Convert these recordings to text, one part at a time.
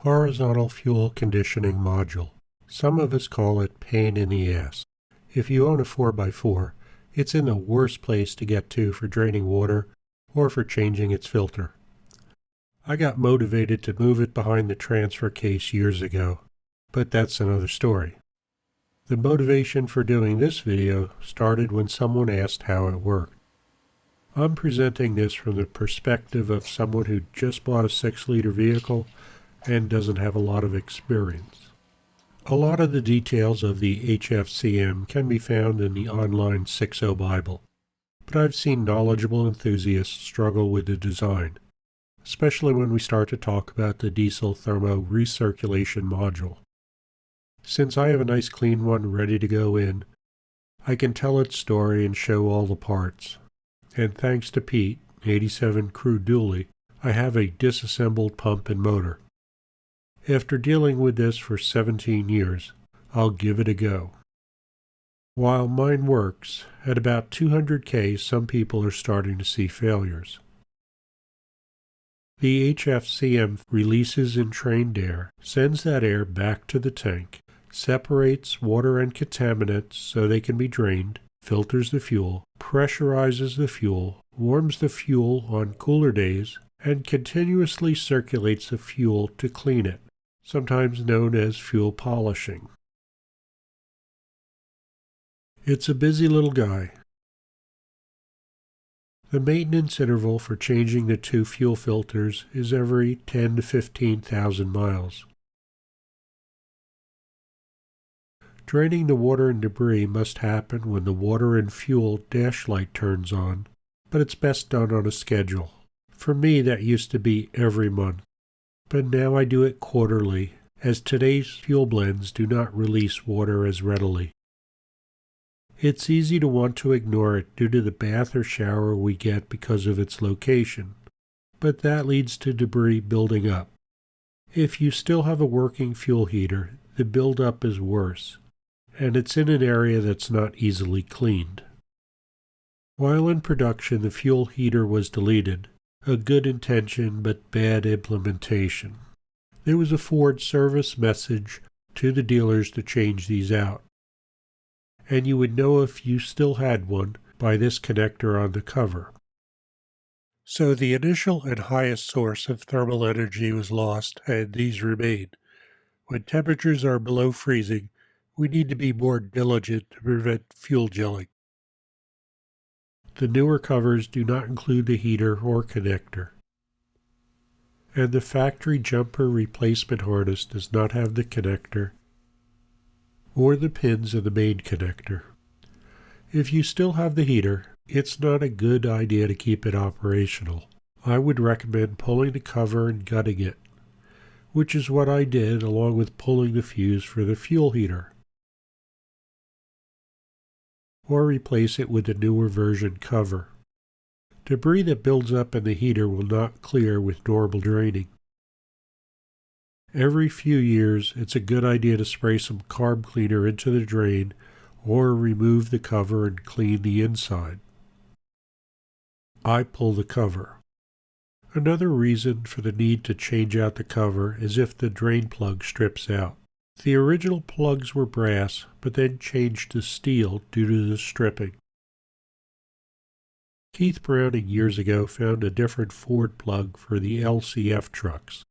Horizontal fuel conditioning module. Some of us call it pain in the ass. If you own a 4x4, it's in the worst place to get to for draining water or for changing its filter. I got motivated to move it behind the transfer case years ago, but that's another story. The motivation for doing this video started when someone asked how it worked. I'm presenting this from the perspective of someone who just bought a 6-liter vehicle and doesn't have a lot of experience. A lot of the details of the HFCM can be found in the online 6.0 Bible, but I've seen knowledgeable enthusiasts struggle with the design, especially when we start to talk about the diesel thermo recirculation module. Since I have a nice clean one ready to go in, I can tell its story and show all the parts. And thanks to Pete, 87 Crew Dooley, I have a disassembled pump and motor. After dealing with this for 17 years, I'll give it a go. While mine works, at about 200K some people are starting to see failures. The HFCM releases entrained air, sends that air back to the tank, separates water and contaminants so they can be drained, filters the fuel, pressurizes the fuel, warms the fuel on cooler days, and continuously circulates the fuel to clean it, sometimes known as fuel polishing. It's a busy little guy. The maintenance interval for changing the 2 fuel filters is every 10 to 15,000 miles. Draining the water and debris must happen when the water and fuel dash light turns on, but it's best done on a schedule. For me, that used to be every month, but now I do it quarterly, as today's fuel blends do not release water as readily. It's easy to want to ignore it due to the bath or shower we get because of its location, but that leads to debris building up. If you still have a working fuel heater, the buildup is worse, and it's in an area that's not easily cleaned. While in production, the fuel heater was deleted, a good intention but bad implementation. There was a Ford service message to the dealers to change these out, and you would know if you still had one by this connector on the cover. So the initial and highest source of thermal energy was lost, and these remain. When temperatures are below freezing, we need to be more diligent to prevent fuel gelling. The newer covers do not include the heater or connector. And the factory jumper replacement harness does not have the connector or the pins in the main connector. If you still have the heater, it's not a good idea to keep it operational. I would recommend pulling the cover and gutting it, which is what I did along with pulling the fuse for the fuel heater. Or replace it with the newer version cover. Debris that builds up in the heater will not clear with normal draining. Every few years, it's a good idea to spray some carb cleaner into the drain or remove the cover and clean the inside. I pull the cover. Another reason for the need to change out the cover is if the drain plug strips out. The original plugs were brass, but then changed to steel due to the stripping. Keith Browning years ago found a different Ford plug for the LCF trucks.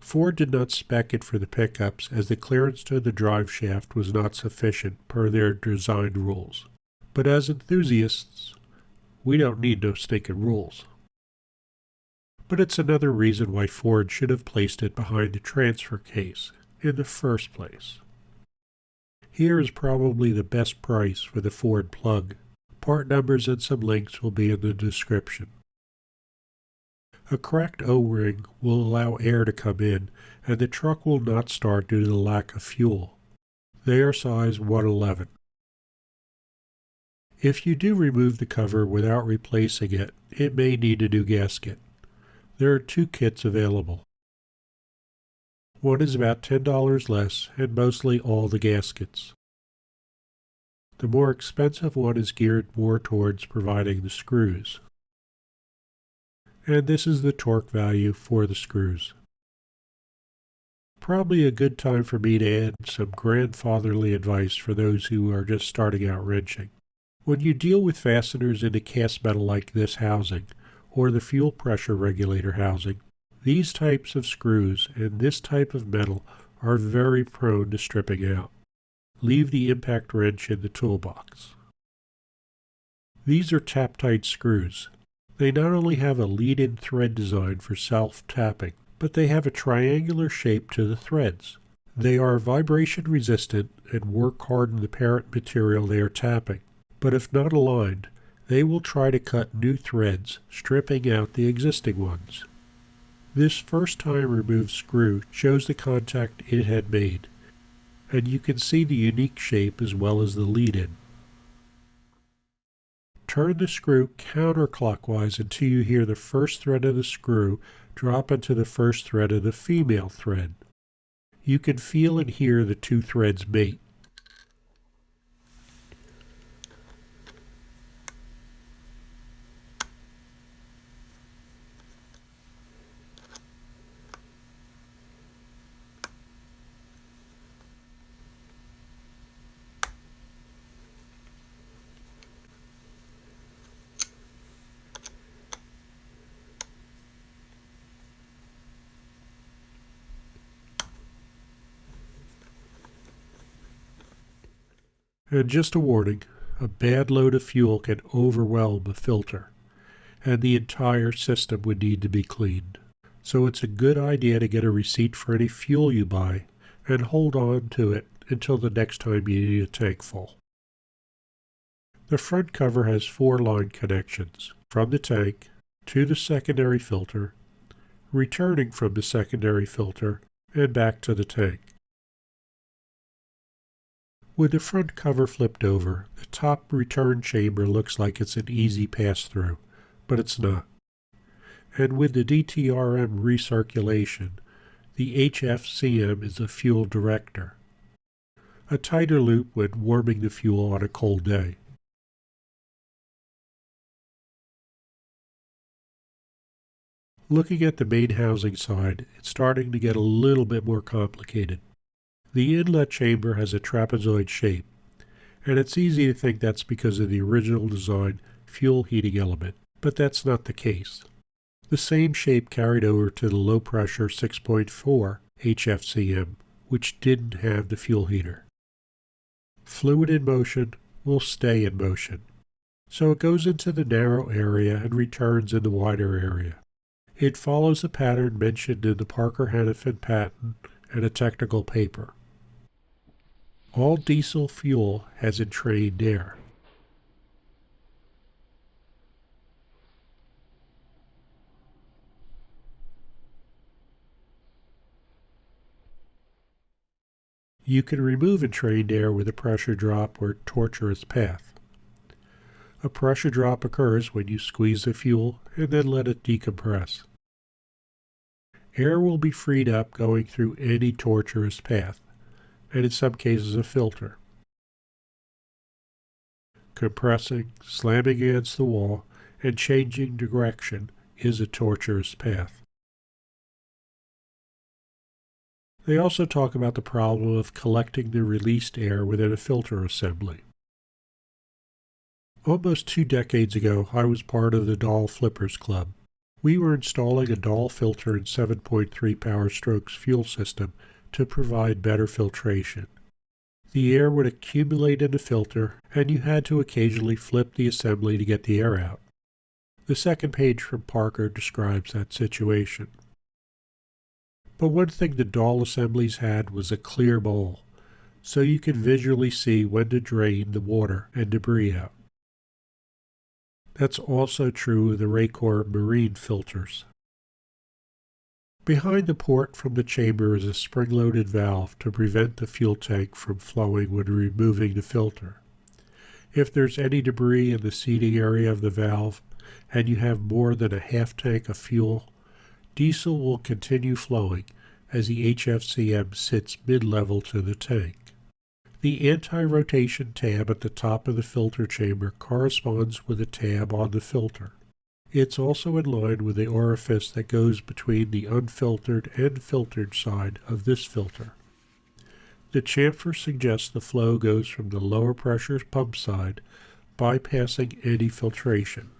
Ford did not spec it for the pickups as the clearance to the drive shaft was not sufficient per their design rules. But as enthusiasts, we don't need no stinking rules. But it's another reason why Ford should have placed it behind the transfer case in the first place. Here is probably the best price for the Ford plug. Part numbers and some links will be in the description. A cracked O-ring will allow air to come in, and the truck will not start due to the lack of fuel. They are size 111. If you do remove the cover without replacing it, it may need a new gasket. There are 2 kits available. One is about $10 less, and mostly all the gaskets. The more expensive one is geared more towards providing the screws. And this is the torque value for the screws. Probably a good time for me to add some grandfatherly advice for those who are just starting out wrenching. When you deal with fasteners into cast metal like this housing, or the fuel pressure regulator housing, these types of screws and this type of metal are very prone to stripping out. Leave the impact wrench in the toolbox. These are tap-tight screws. They not only have a lead-in thread design for self-tapping, but they have a triangular shape to the threads. They are vibration resistant and work harden the parent material they are tapping, but if not aligned, they will try to cut new threads, stripping out the existing ones. This first time removed screw shows the contact it had made, and you can see the unique shape as well as the lead-in. Turn the screw counterclockwise until you hear the first thread of the screw drop into the first thread of the female thread. You can feel and hear the two threads mate. And just a warning, a bad load of fuel can overwhelm a filter, and the entire system would need to be cleaned. So it's a good idea to get a receipt for any fuel you buy and hold on to it until the next time you need a tank full. The front cover has 4 line connections, from the tank to the secondary filter, returning from the secondary filter, and back to the tank. With the front cover flipped over, the top return chamber looks like it's an easy pass-through, but it's not. And with the DTRM recirculation, the HFCM is a fuel director, a tighter loop when warming the fuel on a cold day. Looking at the main housing side, it's starting to get a little bit more complicated. The inlet chamber has a trapezoid shape, and it's easy to think that's because of the original design fuel heating element, but that's not the case. The same shape carried over to the low-pressure 6.4 HFCM, which didn't have the fuel heater. Fluid in motion will stay in motion, so it goes into the narrow area and returns in the wider area. It follows the pattern mentioned in the Parker-Hannifin patent and a technical paper. All diesel fuel has entrained air. You can remove entrained air with a pressure drop or tortuous path. A pressure drop occurs when you squeeze the fuel and then let it decompress. Air will be freed up going through any tortuous path, and in some cases a filter. Compressing, slamming against the wall, and changing direction is a tortuous path. They also talk about the problem of collecting the released air within a filter assembly. Almost 2 decades ago, I was part of the Dahl Flippers Club. We were installing a Dahl filter in 7.3 Powerstroke's fuel system to provide better filtration. The air would accumulate in the filter, and you had to occasionally flip the assembly to get the air out. The second page from Parker describes that situation. But one thing the Dahl assemblies had was a clear bowl, so you could visually see when to drain the water and debris out. That's also true of the Recor marine filters. Behind the port from the chamber is a spring-loaded valve to prevent the fuel tank from flowing when removing the filter. If there's any debris in the seating area of the valve, and you have more than a half tank of fuel, diesel will continue flowing as the HFCM sits mid-level to the tank. The anti-rotation tab at the top of the filter chamber corresponds with a tab on the filter. It's also in line with the orifice that goes between the unfiltered and filtered side of this filter. The chamfer suggests the flow goes from the lower pressure pump side, bypassing any filtration.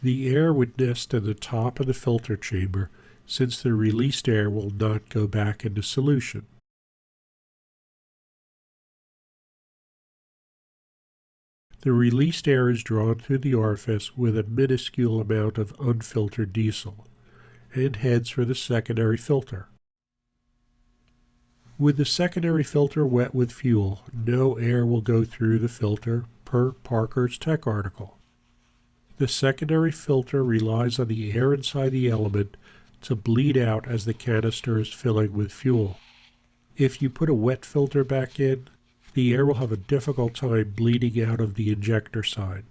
The air would nest in the top of the filter chamber, since the released air will not go back into solution. The released air is drawn through the orifice with a minuscule amount of unfiltered diesel, and heads for the secondary filter. With the secondary filter wet with fuel, no air will go through the filter per Parker's tech article. The secondary filter relies on the air inside the element to bleed out as the canister is filling with fuel. If you put a wet filter back in, the air will have a difficult time bleeding out of the injector side.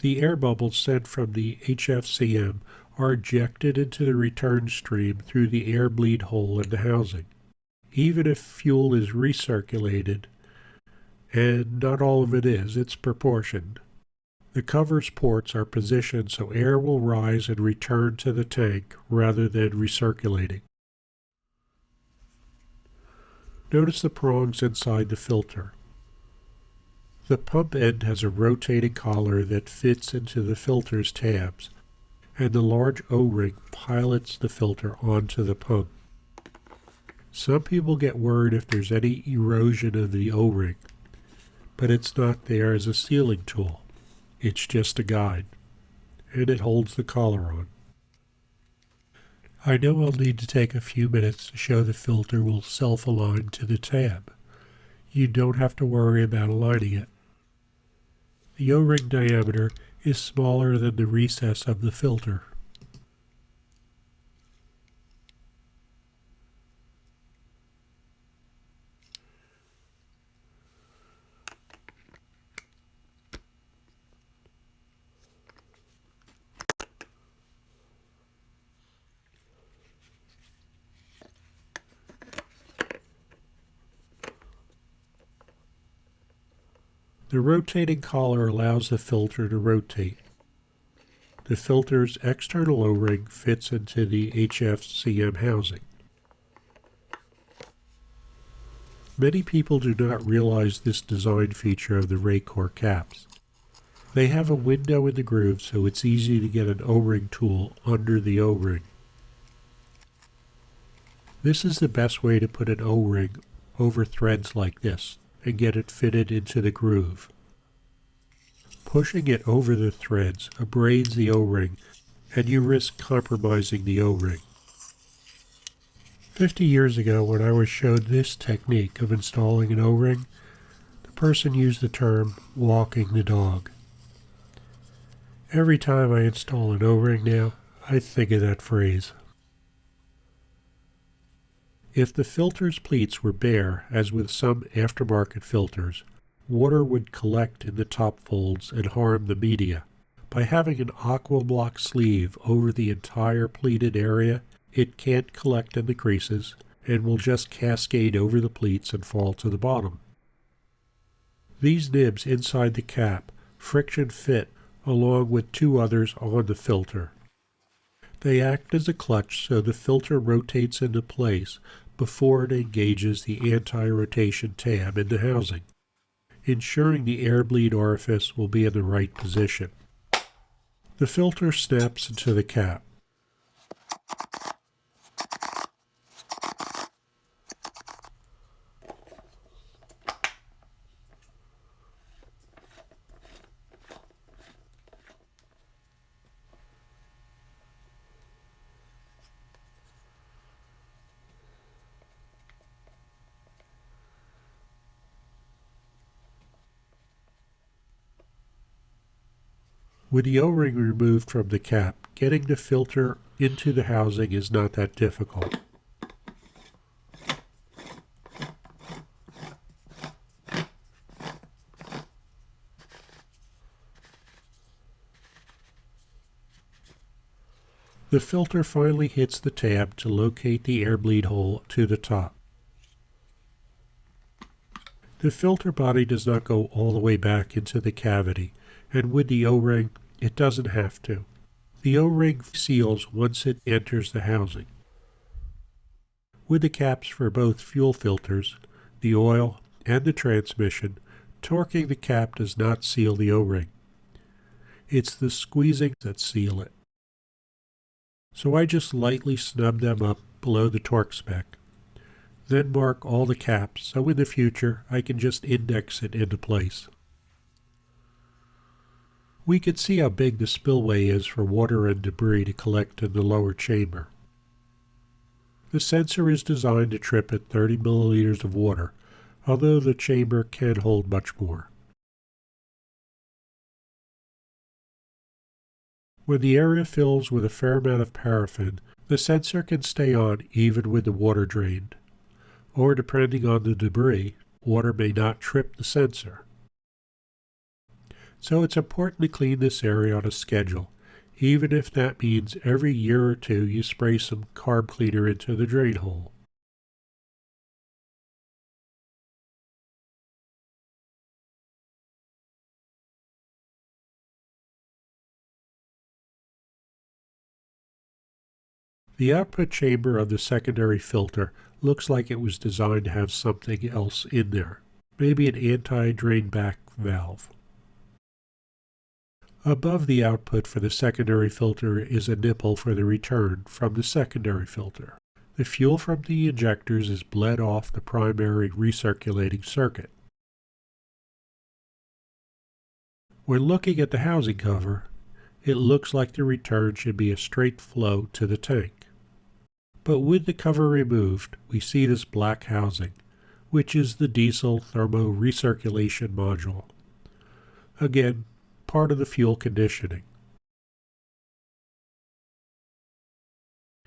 The air bubbles sent from the HFCM are ejected into the return stream through the air bleed hole in the housing. Even if fuel is recirculated, and not all of it is, it's proportioned. The cover's ports are positioned so air will rise and return to the tank rather than recirculating. Notice the prongs inside the filter. The pump end has a rotating collar that fits into the filter's tabs, and the large O-ring pilots the filter onto the pump. Some people get worried if there's any erosion of the O-ring, but it's not there as a sealing tool. It's just a guide, and it holds the collar on. I know I'll need to take a few minutes to show the filter will self-align to the tab. You don't have to worry about aligning it. The O-ring diameter is smaller than the recess of the filter. The rotating collar allows the filter to rotate. The filter's external O-ring fits into the HFCM housing. Many people do not realize this design feature of the Recirculation caps. They have a window in the groove so it's easy to get an O-ring tool under the O-ring. This is the best way to put an O-ring over threads like this and get it fitted into the groove. Pushing it over the threads abrades the O-ring, and you risk compromising the O-ring. 50 years ago, when I was showed this technique of installing an O-ring, the person used the term walking the dog. Every time I install an O-ring now, I think of that phrase. If the filter's pleats were bare, as with some aftermarket filters, water would collect in the top folds and harm the media. By having an aqua block sleeve over the entire pleated area, it can't collect in the creases and will just cascade over the pleats and fall to the bottom. These nibs inside the cap friction fit along with two others on the filter. They act as a clutch so the filter rotates into place before it engages the anti-rotation tab in the housing, ensuring the air bleed orifice will be in the right position. The filter snaps into the cap. With the O-ring removed from the cap, getting the filter into the housing is not that difficult. The filter finally hits the tab to locate the air bleed hole to the top. The filter body does not go all the way back into the cavity, and with the O-ring, It doesn't have to. The O-ring seals once it enters the housing. With the caps for both fuel filters, the oil, and the transmission, torquing the cap does not seal the O-ring. It's the squeezing that seal it. So I just lightly snub them up below the torque spec, then mark all the caps so in the future I can just index it into place. We can see how big the spillway is for water and debris to collect in the lower chamber. The sensor is designed to trip at 30 milliliters of water, although the chamber can hold much more. When the area fills with a fair amount of paraffin, the sensor can stay on even with the water drained. Or depending on the debris, water may not trip the sensor. So it's important to clean this area on a schedule, even if that means every year or two you spray some carb cleaner into the drain hole. The output chamber of the secondary filter looks like it was designed to have something else in there, maybe an anti-drain back valve. Above the output for the secondary filter is a nipple for the return from the secondary filter. The fuel from the injectors is bled off the primary recirculating circuit. When looking at the housing cover, it looks like the return should be a straight flow to the tank. But with the cover removed, we see this black housing, which is the diesel thermo recirculation module. Again, part of the fuel conditioning.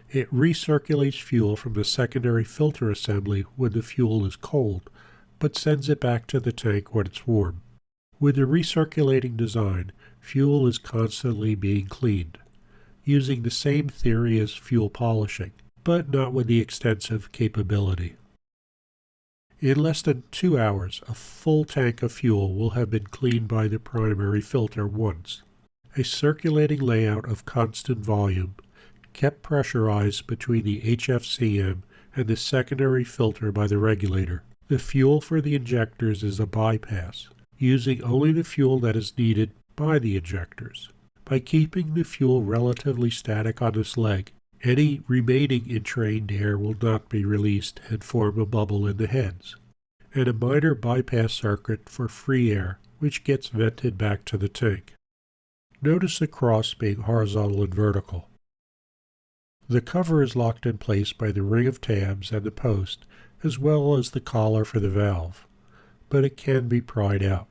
It recirculates fuel from the secondary filter assembly when the fuel is cold, but sends it back to the tank when it's warm. With the recirculating design, fuel is constantly being cleaned, using the same theory as fuel polishing, but not with the extensive capability. In less than 2 hours, a full tank of fuel will have been cleaned by the primary filter once. A circulating layout of constant volume, kept pressurized between the HFCM and the secondary filter by the regulator. The fuel for the injectors is a bypass, using only the fuel that is needed by the injectors. By keeping the fuel relatively static on this leg, any remaining entrained air will not be released and form a bubble in the heads, and a minor bypass circuit for free air, which gets vented back to the tank. Notice the cross being horizontal and vertical. The cover is locked in place by the ring of tabs and the post, as well as the collar for the valve, but it can be pried out.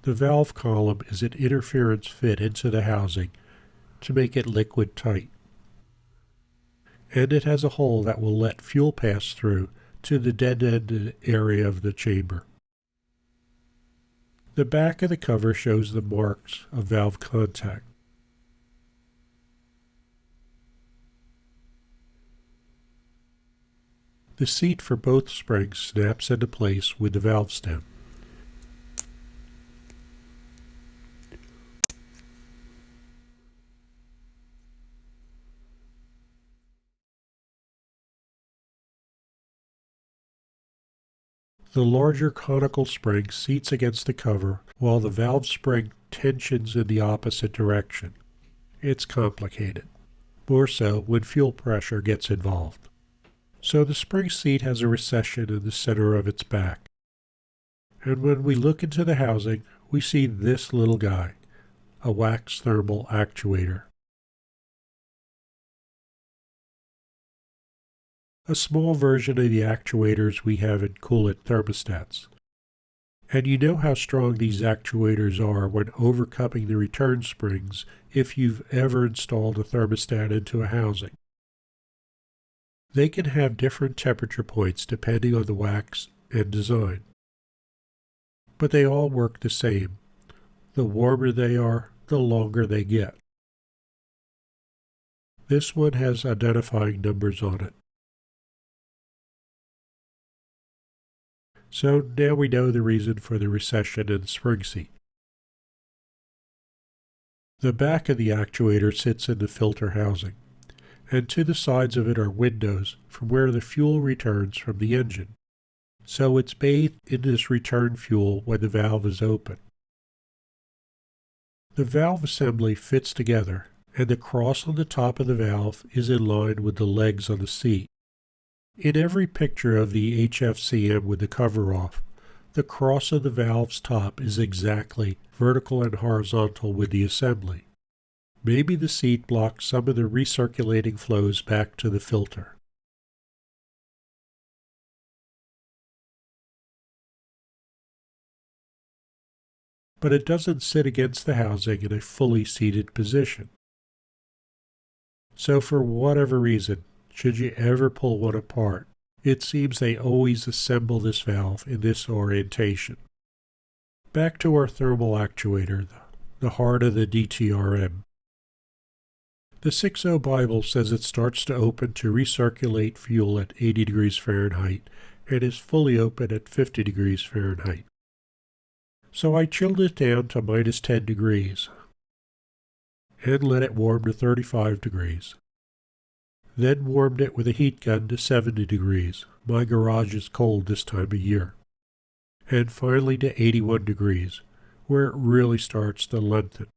The valve column is an interference fit into the housing to make it liquid tight, and it has a hole that will let fuel pass through to the dead-ended area of the chamber. The back of the cover shows the marks of valve contact. The seat for both springs snaps into place with the valve stem. The larger conical spring seats against the cover, while the valve spring tensions in the opposite direction. It's complicated, more so when fuel pressure gets involved. So the spring seat has a recession in the center of its back. And when we look into the housing, we see this little guy, a wax thermal actuator. A small version of the actuators we have in coolant thermostats. And you know how strong these actuators are when overcoming the return springs if you've ever installed a thermostat into a housing. They can have different temperature points depending on the wax and design. But they all work the same. The warmer they are, the longer they get. This one has identifying numbers on it. So now we know the reason for the recession in the spring seat. The back of the actuator sits in the filter housing, and to the sides of it are windows from where the fuel returns from the engine. So it's bathed in this return fuel when the valve is open. The valve assembly fits together, and the cross on the top of the valve is in line with the legs on the seat. In every picture of the HFCM with the cover off, the cross of the valve's top is exactly vertical and horizontal with the assembly. Maybe the seat blocks some of the recirculating flows back to the filter. But it doesn't sit against the housing in a fully seated position. So for whatever reason, should you ever pull one apart, it seems they always assemble this valve in this orientation. Back to our thermal actuator, the heart of the DTRM. The 6.0 Bible says it starts to open to recirculate fuel at 80 degrees Fahrenheit and is fully open at 50 degrees Fahrenheit. So I chilled it down to minus 10 degrees and let it warm to 35 degrees. Then warmed it with a heat gun to 70 degrees. My garage is cold this time of year. And finally to 81 degrees, where it really starts to lengthen.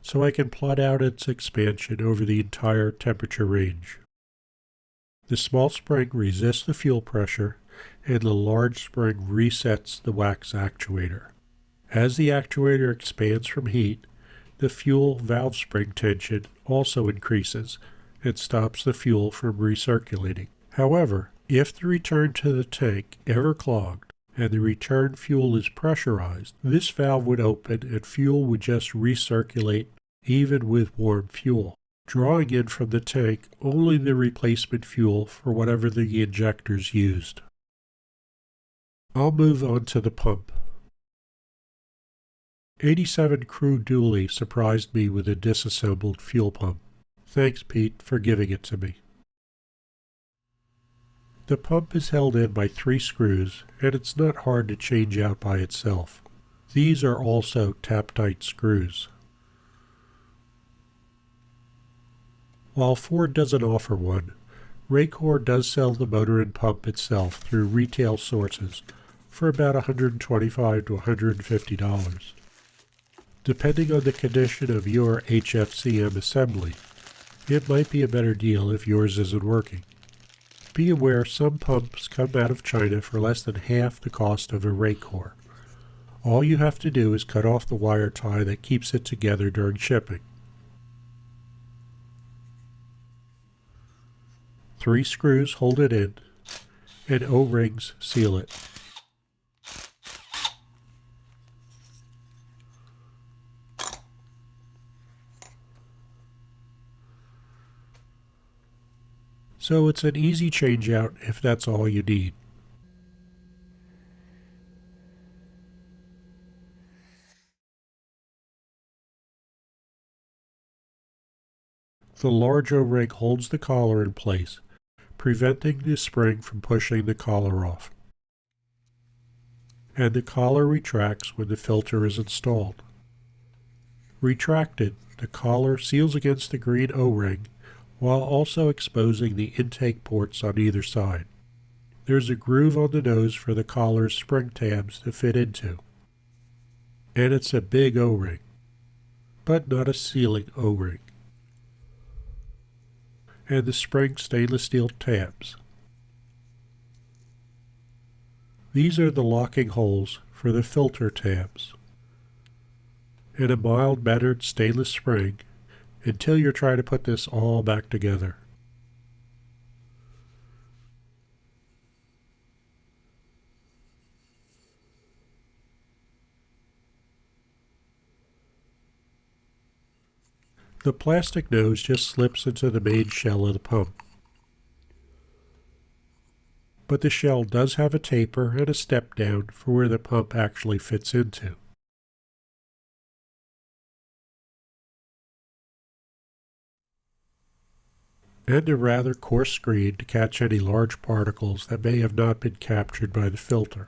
So I can plot out its expansion over the entire temperature range. The small spring resists the fuel pressure, and the large spring resets the wax actuator. As the actuator expands from heat, the fuel valve spring tension also increases and stops the fuel from recirculating. However, if the return to the tank ever clogged and the return fuel is pressurized, this valve would open and fuel would just recirculate even with warm fuel, drawing in from the tank only the replacement fuel for whatever the injectors used. I'll move on to the pump. 87 Crew Dooley surprised me with a disassembled fuel pump. Thanks, Pete, for giving it to me. The pump is held in by 3 screws, and it's not hard to change out by itself. These are also tap-tight screws. While Ford doesn't offer one, Raycor does sell the motor and pump itself through retail sources for about $125 to $150. Depending on the condition of your HFCM assembly, it might be a better deal if yours isn't working. Be aware some pumps come out of China for less than half the cost of a Raycor. All you have to do is cut off the wire tie that keeps it together during shipping. 3 screws hold it in, and O-rings seal it. So it's an easy change out if that's all you need. The large O-ring holds the collar in place, preventing the spring from pushing the collar off. And the collar retracts when the filter is installed. Retracted, the collar seals against the green O-ring while also exposing the intake ports on either side. There's a groove on the nose for the collar's spring tabs to fit into. And it's a big O-ring, but not a sealing O-ring. And the spring stainless steel tabs. These are the locking holes for the filter tabs. And a mild-mannered stainless spring until you're trying to put this all back together. The plastic nose just slips into the main shell of the pump. But the shell does have a taper and a step down for where the pump actually fits into. And a rather coarse screen to catch any large particles that may have not been captured by the filter.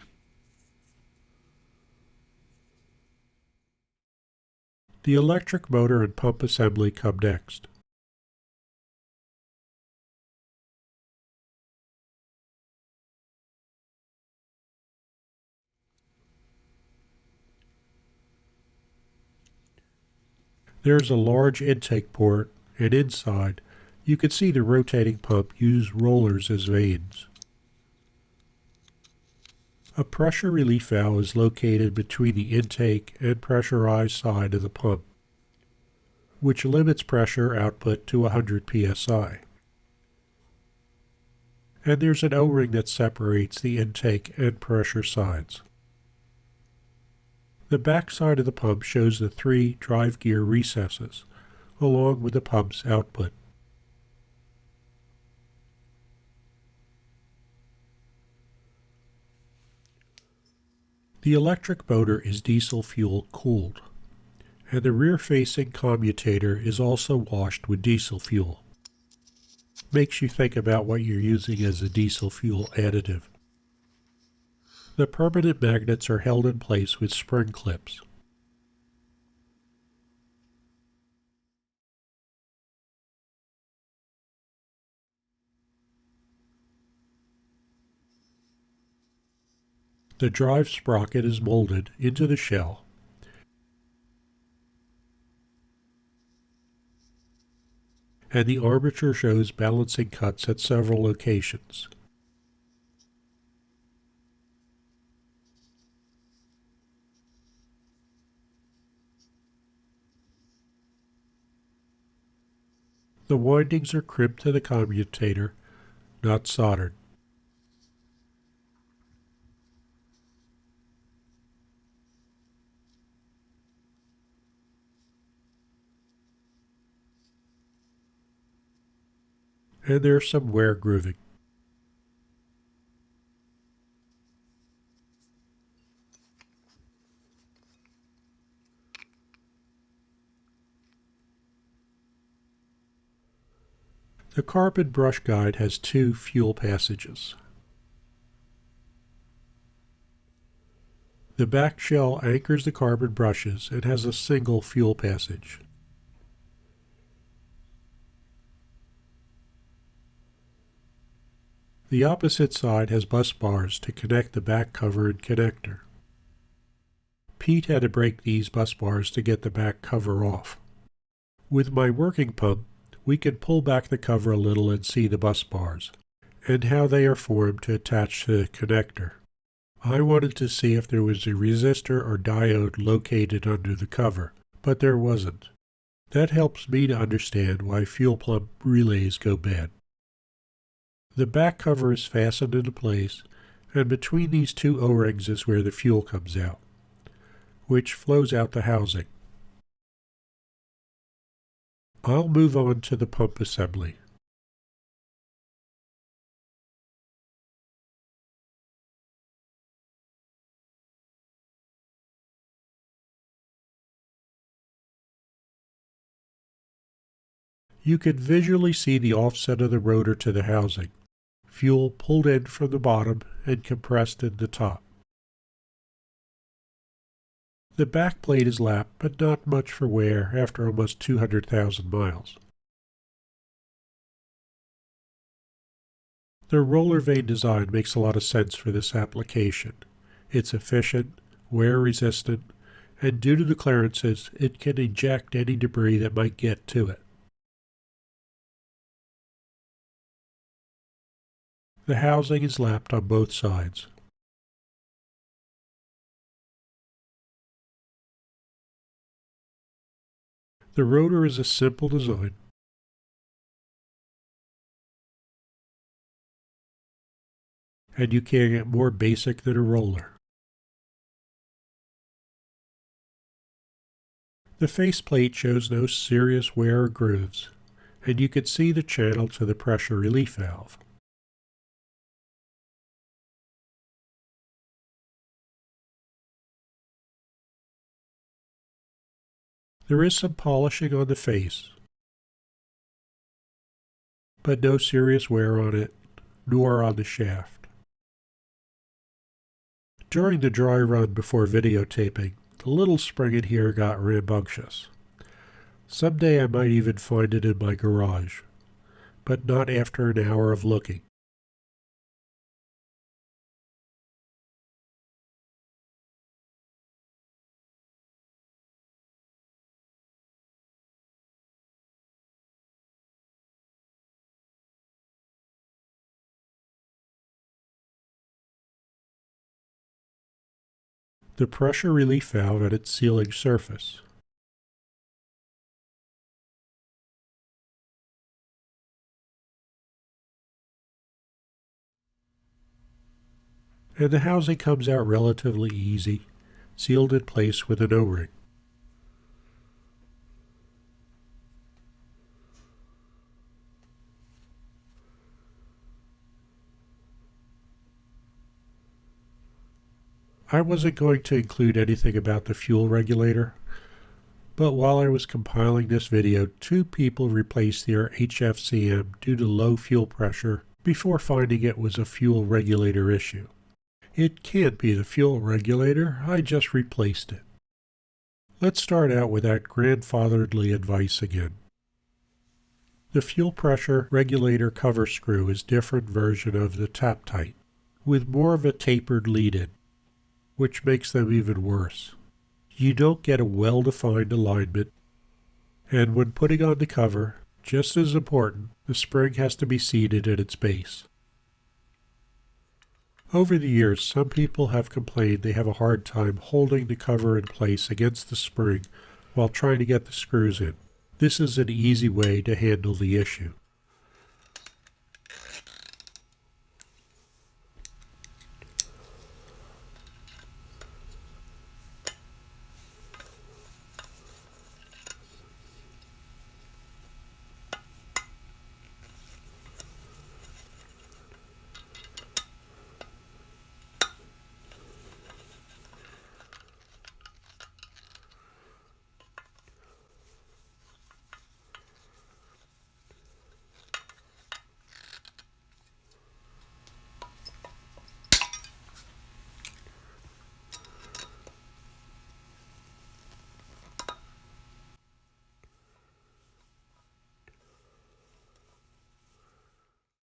The electric motor and pump assembly come next. There's a large intake port, and inside, you can see the rotating pump use rollers as vanes. A pressure relief valve is located between the intake and pressurized side of the pump, which limits pressure output to 100 psi. And there's an O-ring that separates the intake and pressure sides. The back side of the pump shows the 3 drive gear recesses, along with the pump's output. The electric motor is diesel fuel cooled, and the rear-facing commutator is also washed with diesel fuel. Makes you think about what you're using as a diesel fuel additive. The permanent magnets are held in place with spring clips. The drive sprocket is molded into the shell, and the armature shows balancing cuts at several locations. The windings are crimped to the commutator, not soldered. And there's some wear grooving. The carbon brush guide has 2 fuel passages. The back shell anchors the carbon brushes and has a single fuel passage. The opposite side has bus bars to connect the back cover and connector. Pete had to break these bus bars to get the back cover off. With my working pump, we can pull back the cover a little and see the bus bars, and how they are formed to attach to the connector. I wanted to see if there was a resistor or diode located under the cover, but there wasn't. That helps me to understand why fuel pump relays go bad. The back cover is fastened into place, and between these 2 O-rings is where the fuel comes out, which flows out the housing. I'll move on to the pump assembly. You can visually see the offset of the rotor to the housing, fuel pulled in from the bottom and compressed in the top. The back plate is lapped, but not much for wear after almost 200,000 miles. The roller vane design makes a lot of sense for this application. It's efficient, wear-resistant, and due to the clearances, it can eject any debris that might get to it. The housing is lapped on both sides. The rotor is a simple design. And you can't get more basic than a roller. The faceplate shows no serious wear or grooves, and you can see the channel to the pressure relief valve. There is some polishing on the face, but no serious wear on it, nor on the shaft. During the dry run before videotaping, the little spring in here got rambunctious. Someday I might even find it in my garage, but not after an hour of looking. The pressure relief valve at its sealing surface. And the housing comes out relatively easy, sealed in place with an O-ring. I wasn't going to include anything about the fuel regulator, but while I was compiling this video, 2 people replaced their HFCM due to low fuel pressure before finding it was a fuel regulator issue. It can't be the fuel regulator, I just replaced it. Let's start out with that grandfatherly advice again. The fuel pressure regulator cover screw is a different version of the tap-tight, with more of a tapered lead-in, which makes them even worse. You don't get a well-defined alignment, and when putting on the cover, just as important, the spring has to be seated at its base. Over the years, some people have complained they have a hard time holding the cover in place against the spring while trying to get the screws in. This is an easy way to handle the issue.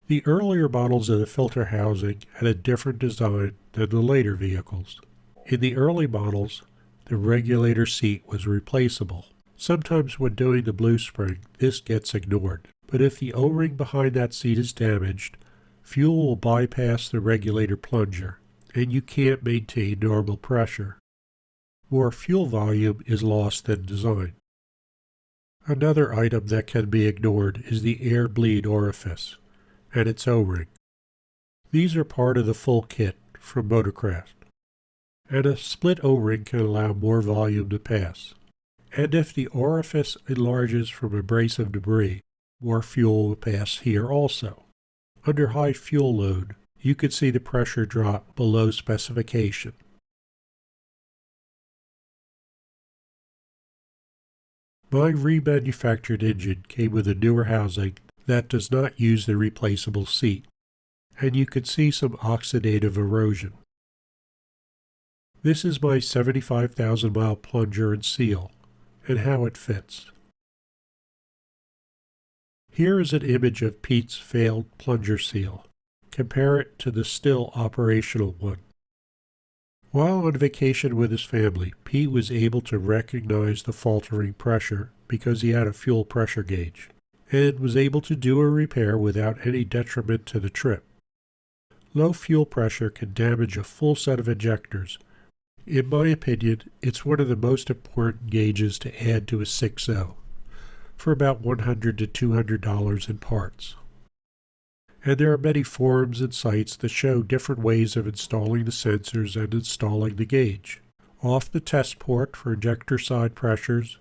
The earlier models of the filter housing had a different design than the later vehicles. In the early models, the regulator seat was replaceable. Sometimes when doing the blue spring, this gets ignored. But if the O-ring behind that seat is damaged, fuel will bypass the regulator plunger, and you can't maintain normal pressure. More fuel volume is lost than design. Another item that can be ignored is the air bleed orifice and its O-ring. These are part of the full kit from Motorcraft, and a split O-ring can allow more volume to pass. And if the orifice enlarges from abrasive debris, more fuel will pass here also. Under high fuel load, you could see the pressure drop below specification. My remanufactured engine came with a newer housing that does not use the replaceable seat, and you can see some oxidative erosion. This is my 75,000 mile plunger and seal, and how it fits. Here is an image of Pete's failed plunger seal. Compare it to the still operational one. While on vacation with his family, Pete was able to recognize the faltering pressure because he had a fuel pressure gauge, and was able to do a repair without any detriment to the trip. Low fuel pressure can damage a full set of injectors. In my opinion, it's one of the most important gauges to add to a 6.0, for about $100 to $200 in parts. And there are many forums and sites that show different ways of installing the sensors and installing the gauge, off the test port for injector side pressures,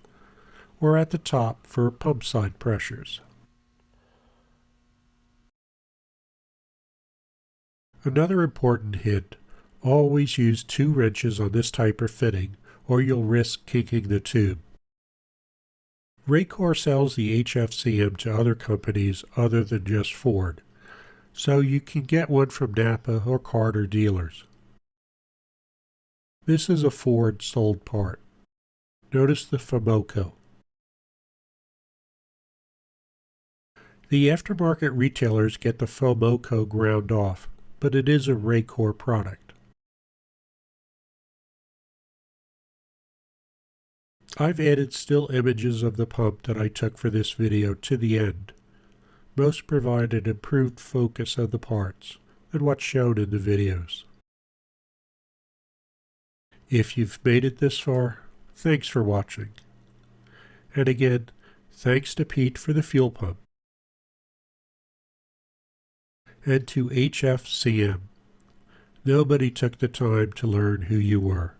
or at the top for pump side pressures. Another important hint, always use 2 wrenches on this type of fitting, or you'll risk kinking the tube. Racor sells the HFCM to other companies other than just Ford, so you can get one from Napa or Carter dealers. This is a Ford sold part. Notice the Famoco. The aftermarket retailers get the Fomoco ground off, but it is a Raycor product. I've added still images of the pump that I took for this video to the end. Most provide an improved focus of the parts than what's shown in the videos. If you've made it this far, thanks for watching. And again, thanks to Pete for the fuel pump. And to HFCM. Nobody took the time to learn who you were.